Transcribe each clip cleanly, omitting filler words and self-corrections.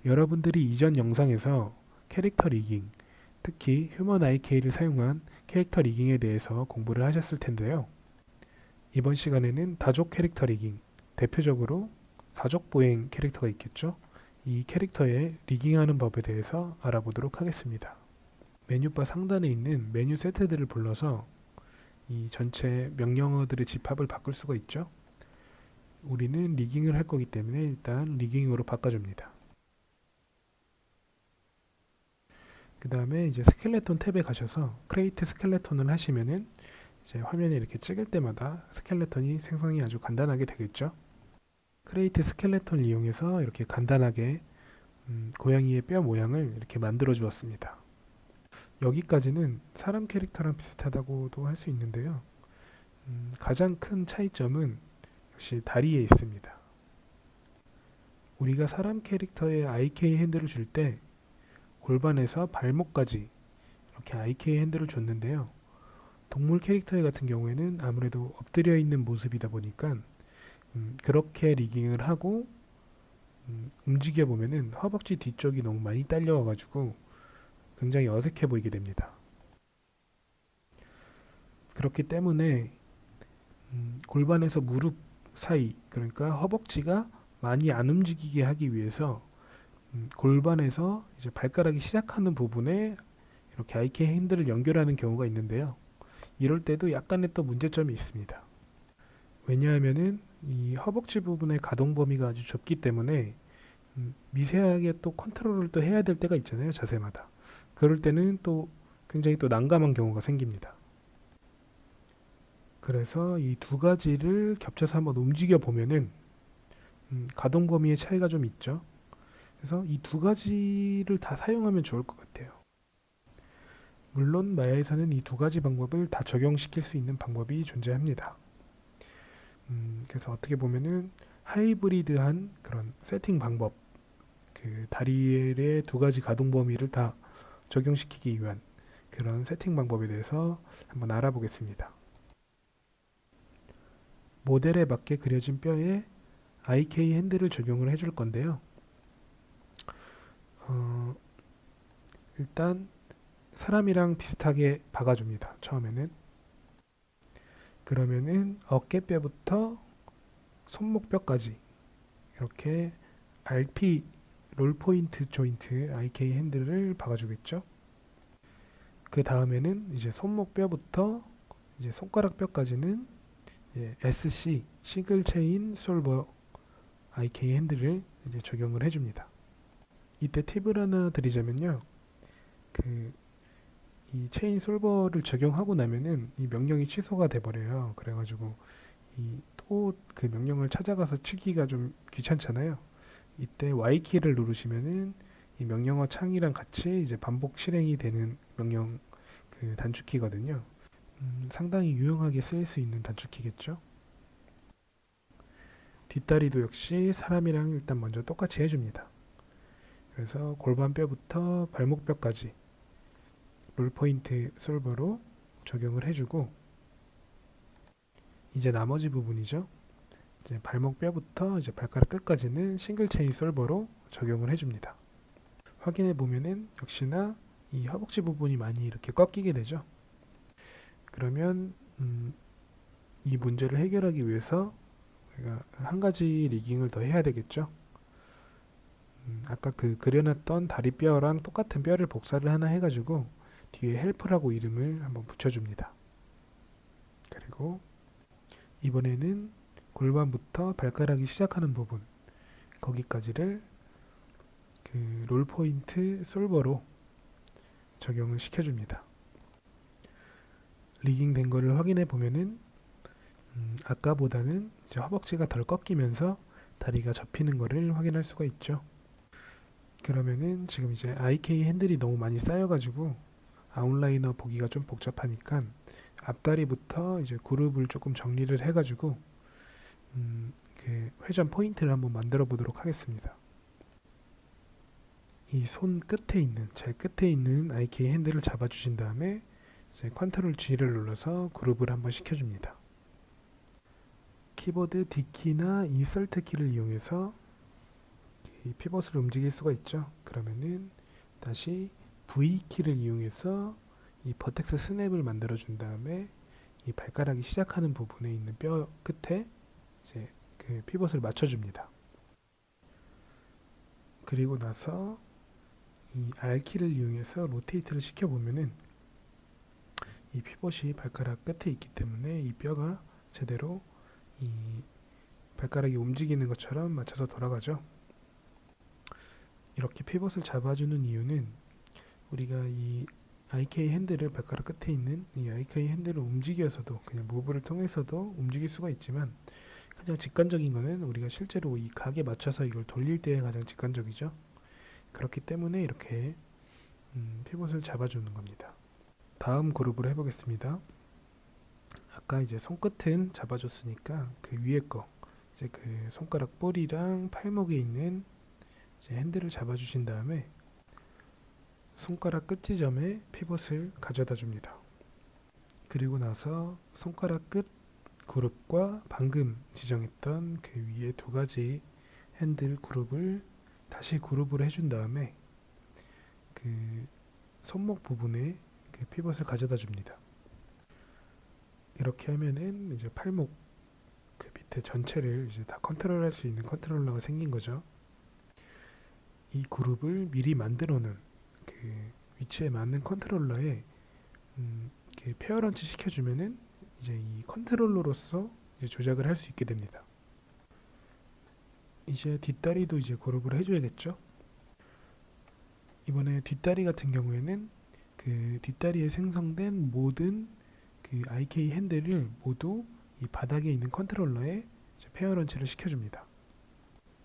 여러분들이 이전 영상에서 캐릭터 리깅, 특히 휴먼 IK를 사용한 캐릭터 리깅에 대해서 공부를 하셨을 텐데요. 이번 시간에는 다족 캐릭터 리깅, 대표적으로 사족 보행 캐릭터가 있겠죠. 이 캐릭터의 리깅하는 법에 대해서 알아보도록 하겠습니다. 메뉴바 상단에 있는 메뉴 세트들을 불러서 이 전체 명령어들의 집합을 바꿀 수가 있죠. 우리는 리깅을 할 거기 때문에 일단 리깅으로 바꿔줍니다. 그 다음에 이제 스켈레톤 탭에 가셔서 크레이트 스켈레톤을 하시면은 이제 화면에 이렇게 찍을 때마다 스켈레톤이 생성이 아주 간단하게 되겠죠. 크레이트 스켈레톤을 이용해서 이렇게 간단하게 고양이의 뼈 모양을 이렇게 만들어 주었습니다. 여기까지는 사람 캐릭터랑 비슷하다고도 할 수 있는데요. 가장 큰 차이점은 역시 다리에 있습니다. 우리가 사람 캐릭터에 IK 핸들을 줄 때 골반에서 발목까지 이렇게 IK 핸들을 줬는데요. 동물 캐릭터 같은 경우에는 아무래도 엎드려 있는 모습이다 보니까 그렇게 리깅을 하고 움직여 보면은 허벅지 뒤쪽이 너무 많이 딸려와 가지고 굉장히 어색해 보이게 됩니다. 그렇기 때문에 골반에서 무릎 사이, 그러니까 허벅지가 많이 안 움직이게 하기 위해서 골반에서 이제 발가락이 시작하는 부분에 이렇게 IK 핸들을 연결하는 경우가 있는데요. 이럴 때도 약간의 또 문제점이 있습니다. 왜냐하면은 이 허벅지 부분의 가동 범위가 아주 좁기 때문에 미세하게 또 컨트롤을 또 해야 될 때가 있잖아요, 자세마다. 그럴 때는 또 굉장히 또 난감한 경우가 생깁니다. 그래서 이 두 가지를 겹쳐서 한번 움직여 보면은 가동 범위의 차이가 좀 있죠. 그래서 이 두 가지를 다 사용하면 좋을 것 같아요. 물론 마야에서는 이 두 가지 방법을 다 적용시킬 수 있는 방법이 존재합니다. 그래서 어떻게 보면은 하이브리드한 그런 세팅 방법, 그 다리의 두 가지 가동 범위를 다 적용시키기 위한 그런 세팅 방법에 대해서 한번 알아보겠습니다. 모델에 맞게 그려진 뼈에 IK 핸들을 적용을 해줄 건데요. 일단 사람이랑 비슷하게 박아줍니다. 처음에는. 그러면은 어깨뼈부터 손목뼈까지 이렇게 RP 롤 포인트 조인트 IK 핸들을 박아주겠죠. 그 다음에는 이제 손목뼈부터 이제 손가락 뼈까지는 SC 싱글 체인 솔버 IK 핸들을 이제 적용을 해줍니다. 이때 팁을 하나 드리자면요. 이 체인 솔버를 적용하고 나면은 이 명령이 취소가 돼 버려요. 그래가지고 또 그 명령을 찾아가서 치기가 좀 귀찮잖아요. 이때 Y키를 누르시면은 이 명령어 창이랑 같이 이제 반복 실행이 되는 명령 그 단축키거든요. 상당히 유용하게 쓰일 수 있는 단축키겠죠. 뒷다리도 역시 사람이랑 일단 먼저 똑같이 해줍니다. 그래서 골반뼈부터 발목뼈까지 롤포인트 솔버로 적용을 해주고, 이제 나머지 부분이죠. 이제 발목뼈부터 이제 발가락 끝까지는 싱글 체인 솔버로 적용을 해줍니다. 확인해 보면은 역시나 이 허벅지 부분이 많이 이렇게 꺾이게 되죠. 그러면 이 문제를 해결하기 위해서 우리가 한 가지 리깅을 더 해야 되겠죠. 아까 그 그려놨던 다리뼈랑 똑같은 뼈를 복사를 하나 해가지고 뒤에 헬프라고 이름을 한번 붙여줍니다. 그리고 이번에는 골반부터 발가락이 시작하는 부분, 거기까지를 그 롤 포인트 솔버로 적용을 시켜줍니다. 리깅 된 거를 확인해 보면은 아까보다는 이제 허벅지가 덜 꺾이면서 다리가 접히는 거를 확인할 수가 있죠. 그러면은 지금 이제 IK 핸들이 너무 많이 쌓여가지고 아웃라이너 보기가 좀 복잡하니까 앞다리부터 이제 그룹을 조금 정리를 해가지고 그 회전 포인트를 한번 만들어 보도록 하겠습니다. 이 손 끝에 있는, 제일 끝에 있는 IK 핸들을 잡아주신 다음에 이제 컨트롤 G를 눌러서 그룹을 한번 시켜줍니다. 키보드 D키나 인설트 키를 이용해서 이 피벗을 움직일 수가 있죠. 그러면은 다시 V키를 이용해서 이 버텍스 스냅을 만들어 준 다음에 이 발가락이 시작하는 부분에 있는 뼈 끝에 이제 그 피벗을 맞춰줍니다. 그리고 나서 이 R키를 이용해서 로테이트를 시켜보면은 이 피벗이 발가락 끝에 있기 때문에 이 뼈가 제대로 이 발가락이 움직이는 것처럼 맞춰서 돌아가죠. 이렇게 피벗을 잡아주는 이유는 우리가 이 IK 핸들을 발가락 끝에 있는 이 IK 핸들을 움직여서도 그냥 무브를 통해서도 움직일 수가 있지만 가장 직관적인 거는 우리가 실제로 이 각에 맞춰서 이걸 돌릴 때에 가장 직관적이죠. 그렇기 때문에 이렇게 피벗을 잡아주는 겁니다. 다음 그룹을 해보겠습니다. 아까 이제 손끝은 잡아줬으니까 그 위에 거 이제 그 손가락 뿌리랑 팔목에 있는 이제 핸들을 잡아주신 다음에 손가락 끝 지점에 피벗을 가져다 줍니다. 그리고 나서 손가락 끝 그룹과 방금 지정했던 그 위에 두 가지 핸들 그룹을 다시 그룹을 해준 다음에 그 손목 부분에 그 피벗을 가져다 줍니다. 이렇게 하면은 이제 팔목 그 밑에 전체를 이제 다 컨트롤할 수 있는 컨트롤러가 생긴 거죠. 이 그룹을 미리 만들어 놓은 그 위치에 맞는 컨트롤러에 그 페어런치 시켜주면은 이제 이 컨트롤러로서 이제 조작을 할 수 있게 됩니다. 이제 뒷다리도 이제 그룹을 해줘야겠죠. 이번에 뒷다리 같은 경우에는 그 뒷다리에 생성된 모든 그 IK 핸들을 모두 이 바닥에 있는 컨트롤러에 이제 페어런치를 시켜줍니다.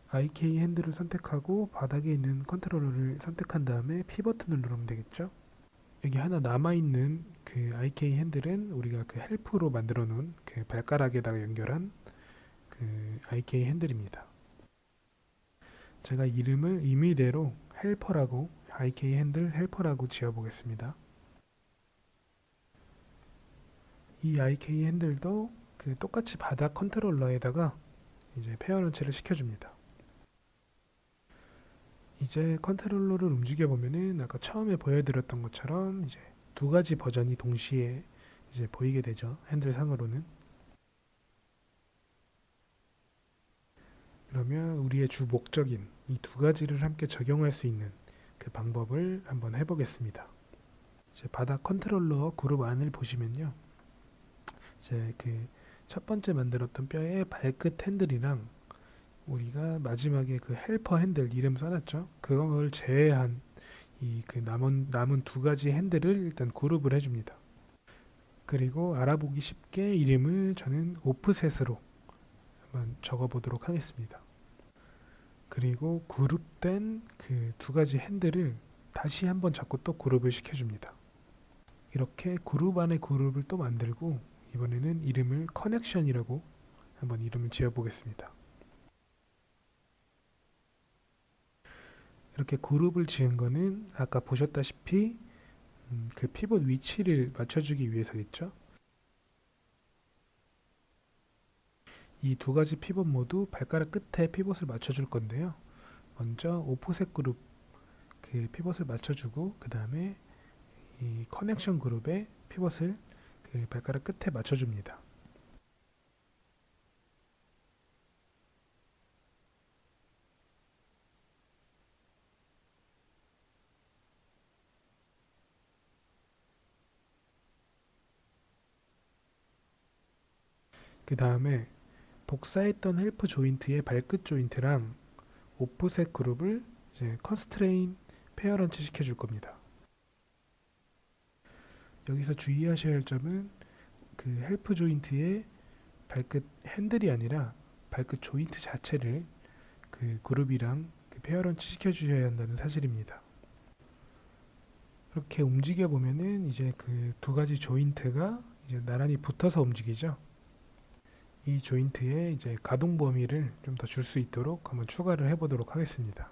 IK 핸들을 선택하고 바닥에 있는 컨트롤러를 선택한 다음에 P 버튼을 누르면 되겠죠. 여기 하나 남아있는 그 IK 핸들은 우리가 그 헬프로 만들어 놓은 그 발가락에다가 연결한 그 IK 핸들입니다. 제가 이름을 임의대로 헬퍼라고 IK 핸들 헬퍼라고 지어보겠습니다. 이 IK 핸들도 그 똑같이 바닥 컨트롤러에다가 이제 페어런치를 시켜줍니다. 이제 컨트롤러를 움직여 보면은 아까 처음에 보여드렸던 것처럼 이제 두 가지 버전이 동시에 이제 보이게 되죠. 핸들 상으로는. 그러면 우리의 주 목적인 이 두 가지를 함께 적용할 수 있는 그 방법을 한번 해보겠습니다. 이제 바닥 컨트롤러 그룹 안을 보시면요. 이제 그 첫 번째 만들었던 뼈의 발끝 핸들이랑 우리가 마지막에 그 헬퍼 핸들 이름 써놨죠. 그걸 제외한 이 그 남은 두 가지 핸들을 일단 그룹을 해줍니다. 그리고 알아보기 쉽게 이름을 저는 오프셋으로 한번 적어보도록 하겠습니다. 그리고 그룹된 그 두 가지 핸들을 다시 한번 잡고 또 그룹을 시켜줍니다. 이렇게 그룹 안에 그룹을 또 만들고 이번에는 이름을 커넥션이라고 한번 이름을 지어보겠습니다. 이렇게 그룹을 지은 거는 아까 보셨다시피 그 피벗 위치를 맞춰주기 위해서겠죠. 이 두 가지 피벗 모두 발가락 끝에 피벗을 맞춰줄 건데요. 먼저 오프셋 그룹 그 피벗을 맞춰주고 그 다음에 이 커넥션 그룹에 피벗을 그 발가락 끝에 맞춰줍니다. 그 다음에 복사했던 헬프 조인트의 발끝 조인트랑 오프셋 그룹을 이제 컨스트레인 페어런치 시켜줄 겁니다. 여기서 주의하셔야 할 점은 그 헬프 조인트의 발끝 핸들이 아니라 발끝 조인트 자체를 그 그룹이랑 그 페어런치 시켜주셔야 한다는 사실입니다. 이렇게 움직여 보면은 이제 그 두 가지 조인트가 이제 나란히 붙어서 움직이죠. 이 조인트에 이제 가동 범위를 좀 더 줄 수 있도록 한번 추가를 해보도록 하겠습니다.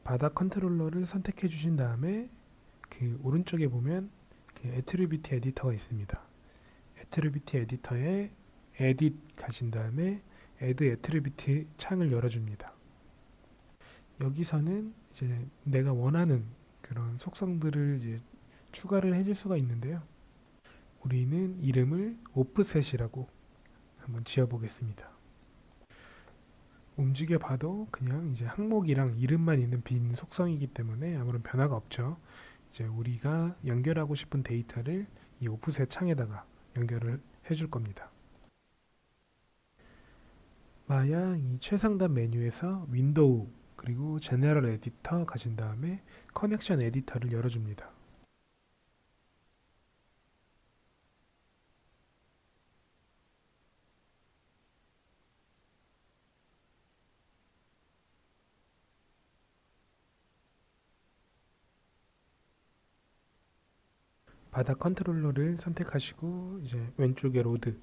바닥 컨트롤러를 선택해 주신 다음에 그 오른쪽에 보면 그 애트리뷰트 에디터가 있습니다. 애트리뷰트 에디터에 에딧 가신 다음에 애드 애트리뷰트 창을 열어줍니다. 여기서는 이제 내가 원하는 그런 속성들을 이제 추가를 해줄 수가 있는데요. 우리는 이름을 오프셋이라고 한번 지어보겠습니다. 움직여 봐도 그냥 이제 항목이랑 이름만 있는 빈 속성이기 때문에 아무런 변화가 없죠. 이제 우리가 연결하고 싶은 데이터를 이 오프셋 창에다가 연결을 해줄 겁니다. 마야 이 최상단 메뉴에서 윈도우 그리고 제너럴 에디터 가신 다음에 커넥션 에디터를 열어줍니다. 바닥 컨트롤러를 선택하시고 이제 왼쪽에 로드,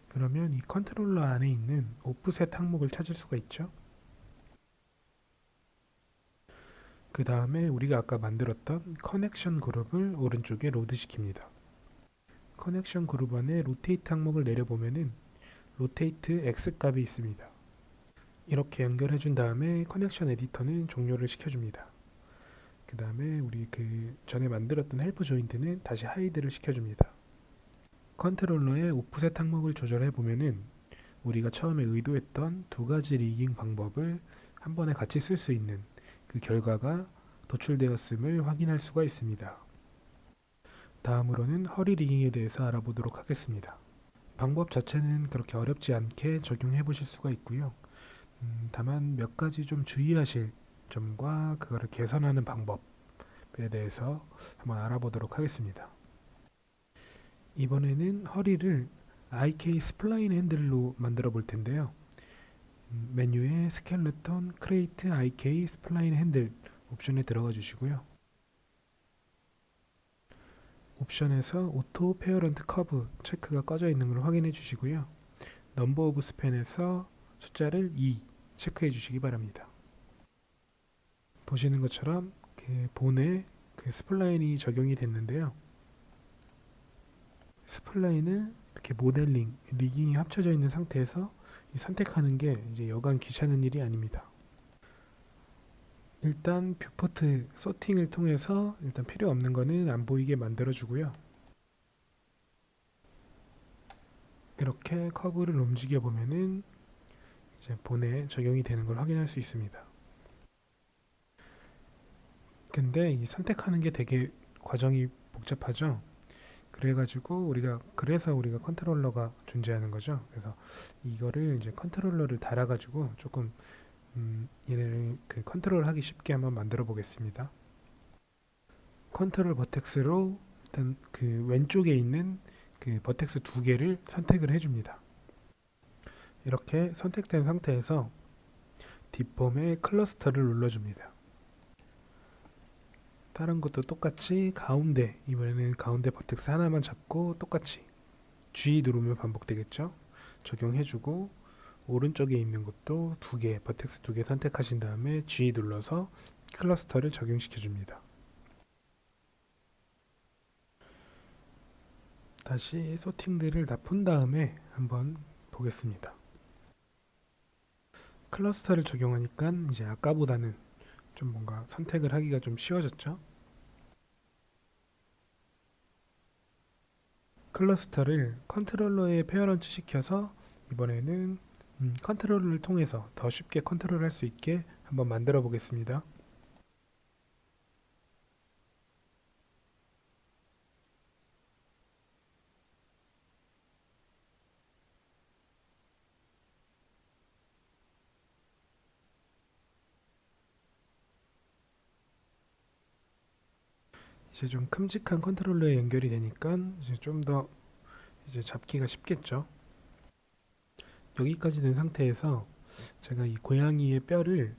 그러면 이 컨트롤러 안에 있는 오프셋 항목을 찾을 수가 있죠. 그 다음에 우리가 아까 만들었던 커넥션 그룹을 오른쪽에 로드 시킵니다. 커넥션 그룹 안에 로테이트 항목을 내려보면은 로테이트 X 값이 있습니다. 이렇게 연결해 준 다음에 커넥션 에디터는 종료를 시켜줍니다. 그 다음에 우리 그 전에 만들었던 헬프 조인트는 다시 하이드를 시켜줍니다. 컨트롤러의 오프셋 항목을 조절해 보면은 우리가 처음에 의도했던 두 가지 리깅 방법을 한 번에 같이 쓸 수 있는 그 결과가 도출되었음을 확인할 수가 있습니다. 다음으로는 허리 리깅에 대해서 알아보도록 하겠습니다. 방법 자체는 그렇게 어렵지 않게 적용해 보실 수가 있고요. 다만 몇 가지 좀 주의하실 점과 그거를 개선하는 방법에 대해서 한번 알아보도록 하겠습니다. 이번에는 허리를 IK 스플라인 핸들로 만들어 볼 텐데요. 메뉴에 스켈레톤 크레이트 IK 스플라인 핸들 옵션에 들어가 주시고요. 옵션에서 오토 페어런트 커브 체크가 꺼져 있는 걸 확인해 주시고요. 넘버 오브 스팬에서 숫자를 2 체크해 주시기 바랍니다. 보시는 것처럼 그 본에 그 스플라인이 적용이 됐는데요. 스플라인을 이렇게 모델링, 리깅이 합쳐져 있는 상태에서 선택하는 게 이제 여간 귀찮은 일이 아닙니다. 일단 뷰포트 소팅을 통해서 일단 필요 없는 거는 안 보이게 만들어 주고요. 이렇게 커브를 움직여 보면은 이제 본에 적용이 되는 걸 확인할 수 있습니다. 근데 이 선택하는 게 되게 과정이 복잡하죠. 그래가지고 그래서 우리가 컨트롤러가 존재하는 거죠. 그래서 이거를 이제 컨트롤러를 달아가지고 조금 얘네를 그 컨트롤하기 쉽게 한번 만들어 보겠습니다. 컨트롤 버텍스로 일단 그 왼쪽에 있는 그 버텍스 두 개를 선택을 해줍니다. 이렇게 선택된 상태에서 뒷범의 클러스터를 눌러줍니다. 다른 것도 똑같이 가운데, 이번에는 가운데 버텍스 하나만 잡고 똑같이 G 누르면 반복되겠죠. 적용해주고 오른쪽에 있는 것도 두 개, 버텍스 두 개 선택하신 다음에 G 눌러서 클러스터를 적용시켜줍니다. 다시 소팅들을 다 푼 다음에 한번 보겠습니다. 클러스터를 적용하니까 이제 아까보다는 좀 뭔가 선택을 하기가 좀 쉬워졌죠. 클러스터를 컨트롤러에 페어런트 시켜서 이번에는 컨트롤러를 통해서 더 쉽게 컨트롤할 수 있게 한번 만들어 보겠습니다. 이제 좀 큼직한 컨트롤러에 연결이 되니까 이제 좀 더 이제 잡기가 쉽겠죠. 여기까지 된 상태에서 제가 이 고양이의 뼈를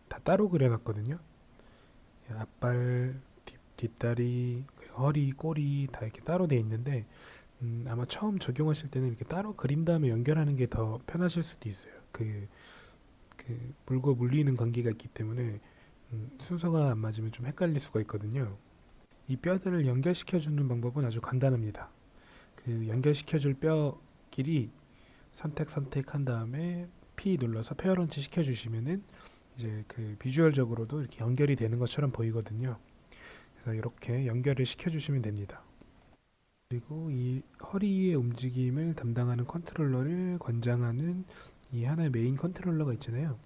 다 따로 그려놨거든요. 앞발, 뒷다리, 허리, 꼬리 다 이렇게 따로 돼 있는데 아마 처음 적용하실 때는 이렇게 따로 그린 다음에 연결하는 게 더 편하실 수도 있어요. 그 물고 물리는 관계가 있기 때문에 순서가 안 맞으면 좀 헷갈릴 수가 있거든요. 이 뼈들을 연결시켜주는 방법은 아주 간단합니다. 그 연결시켜줄 뼈끼리 선택한 다음에 P 눌러서 페어런치 시켜주시면은 이제 그 비주얼적으로도 이렇게 연결이 되는 것처럼 보이거든요. 그래서 이렇게 연결을 시켜주시면 됩니다. 그리고 이 허리의 움직임을 담당하는 컨트롤러를 관장하는 이 하나의 메인 컨트롤러가 있잖아요.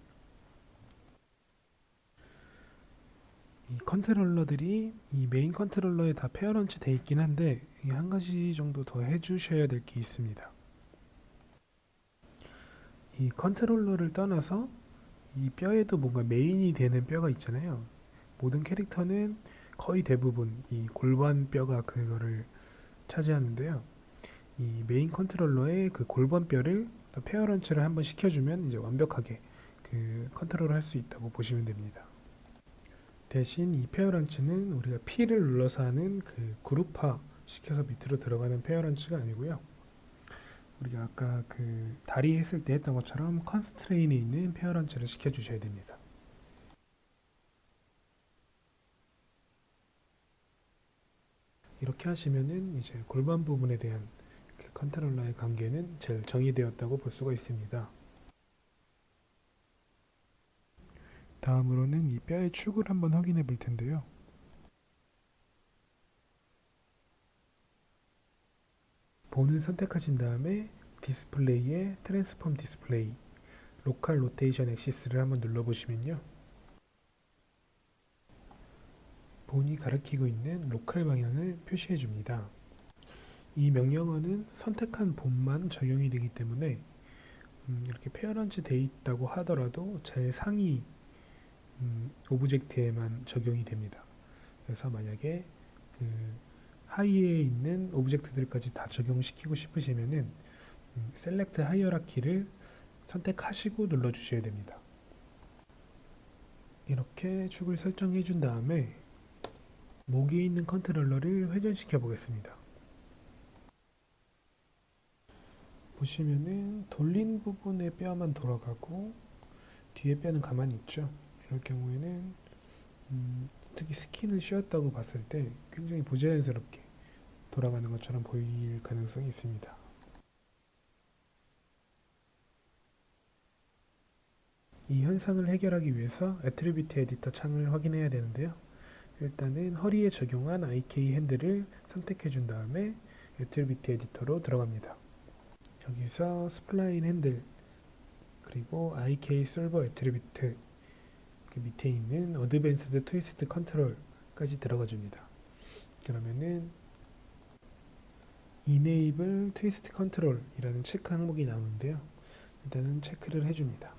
이 컨트롤러들이 이 메인 컨트롤러에 다 페어런치 돼 있긴 한데 한 가지 정도 더 해주셔야 될 게 있습니다. 이 컨트롤러를 떠나서 이 뼈에도 뭔가 메인이 되는 뼈가 있잖아요. 모든 캐릭터는 거의 대부분 이 골반 뼈가 그거를 차지하는데요. 이 메인 컨트롤러의 그 골반 뼈를 페어런치를 한번 시켜주면 이제 완벽하게 그 컨트롤을 할 수 있다고 보시면 됩니다. 대신 이 페어런치는 우리가 P를 눌러서 하는 그 그룹화 시켜서 밑으로 들어가는 페어런치가 아니고요. 우리가 아까 그 다리 했을 때 했던 것처럼 컨스트레인에 있는 페어런치를 시켜주셔야 됩니다. 이렇게 하시면은 이제 골반 부분에 대한 그 컨트롤러의 관계는 잘 정의되었다고 볼 수가 있습니다. 다음으로는 이 뼈의 축을 한번 확인해 볼 텐데요. 본을 선택하신 다음에 디스플레이에 트랜스폼 디스플레이, 로컬 로테이션 엑시스를 한번 눌러보시면요. 본이 가리키고 있는 로컬 방향을 표시해 줍니다. 이 명령어는 선택한 본만 적용이 되기 때문에 이렇게 페어런치 돼 있다고 하더라도 제일 상위 오브젝트에만 적용이 됩니다. 그래서 만약에 그 하위에 있는 오브젝트들까지 다 적용시키고 싶으시면은 셀렉트 하이어라키를 선택하시고 눌러주셔야 됩니다. 이렇게 축을 설정해 준 다음에 목에 있는 컨트롤러를 회전시켜 보겠습니다. 보시면은 돌린 부분의 뼈만 돌아가고 뒤에 뼈는 가만히 있죠. 이럴 경우에는 특히 스킨을 씌웠다고 봤을 때 굉장히 부자연스럽게 돌아가는 것처럼 보일 가능성이 있습니다. 이 현상을 해결하기 위해서 애트리뷰트 에디터 창을 확인해야 되는데요. 일단은 허리에 적용한 IK 핸들을 선택해 준 다음에 애트리뷰트 에디터로 들어갑니다. 여기서 스플라인 핸들 그리고 IK 솔버 애트리뷰트 그 밑에 있는 어드밴스드 트위스트 컨트롤까지 들어가 줍니다. 그러면은 Enable Twist Control 이라는 체크 항목이 나오는데요. 일단은 체크를 해줍니다.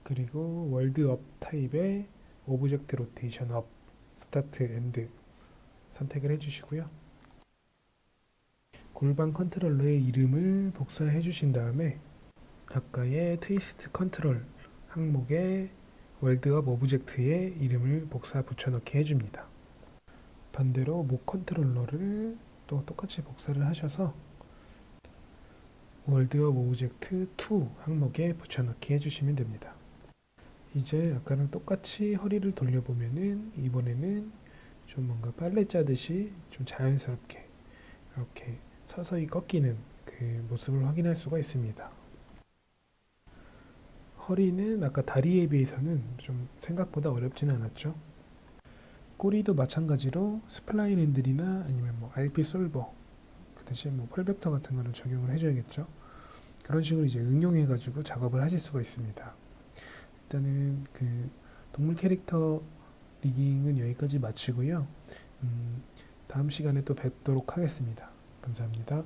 그리고 월드 업 타입의 오브젝트 로테이션 업, 스타트, 엔드 선택을 해주시고요. 골반 컨트롤러의 이름을 복사해 주신 다음에 아까의 트위스트 컨트롤 항목에 월드업 오브젝트의 이름을 복사 붙여넣기 해줍니다. 반대로 목 컨트롤러를 또 똑같이 복사를 하셔서 월드업 오브젝트 2 항목에 붙여넣기 해주시면 됩니다. 이제 아까랑 똑같이 허리를 돌려보면은 이번에는 좀 뭔가 빨래 짜듯이 좀 자연스럽게 이렇게 서서히 꺾이는 그 모습을 확인할 수가 있습니다. 허리는 아까 다리에 비해서는 좀 생각보다 어렵지는 않았죠. 꼬리도 마찬가지로 스플라인 핸들이나 아니면 뭐 RP 솔버 그 대신 뭐 펄벡터 같은 거를 적용을 해줘야겠죠. 그런 식으로 이제 응용해가지고 작업을 하실 수가 있습니다. 일단은 그 동물 캐릭터 리깅은 여기까지 마치고요. 다음 시간에 또 뵙도록 하겠습니다. 감사합니다.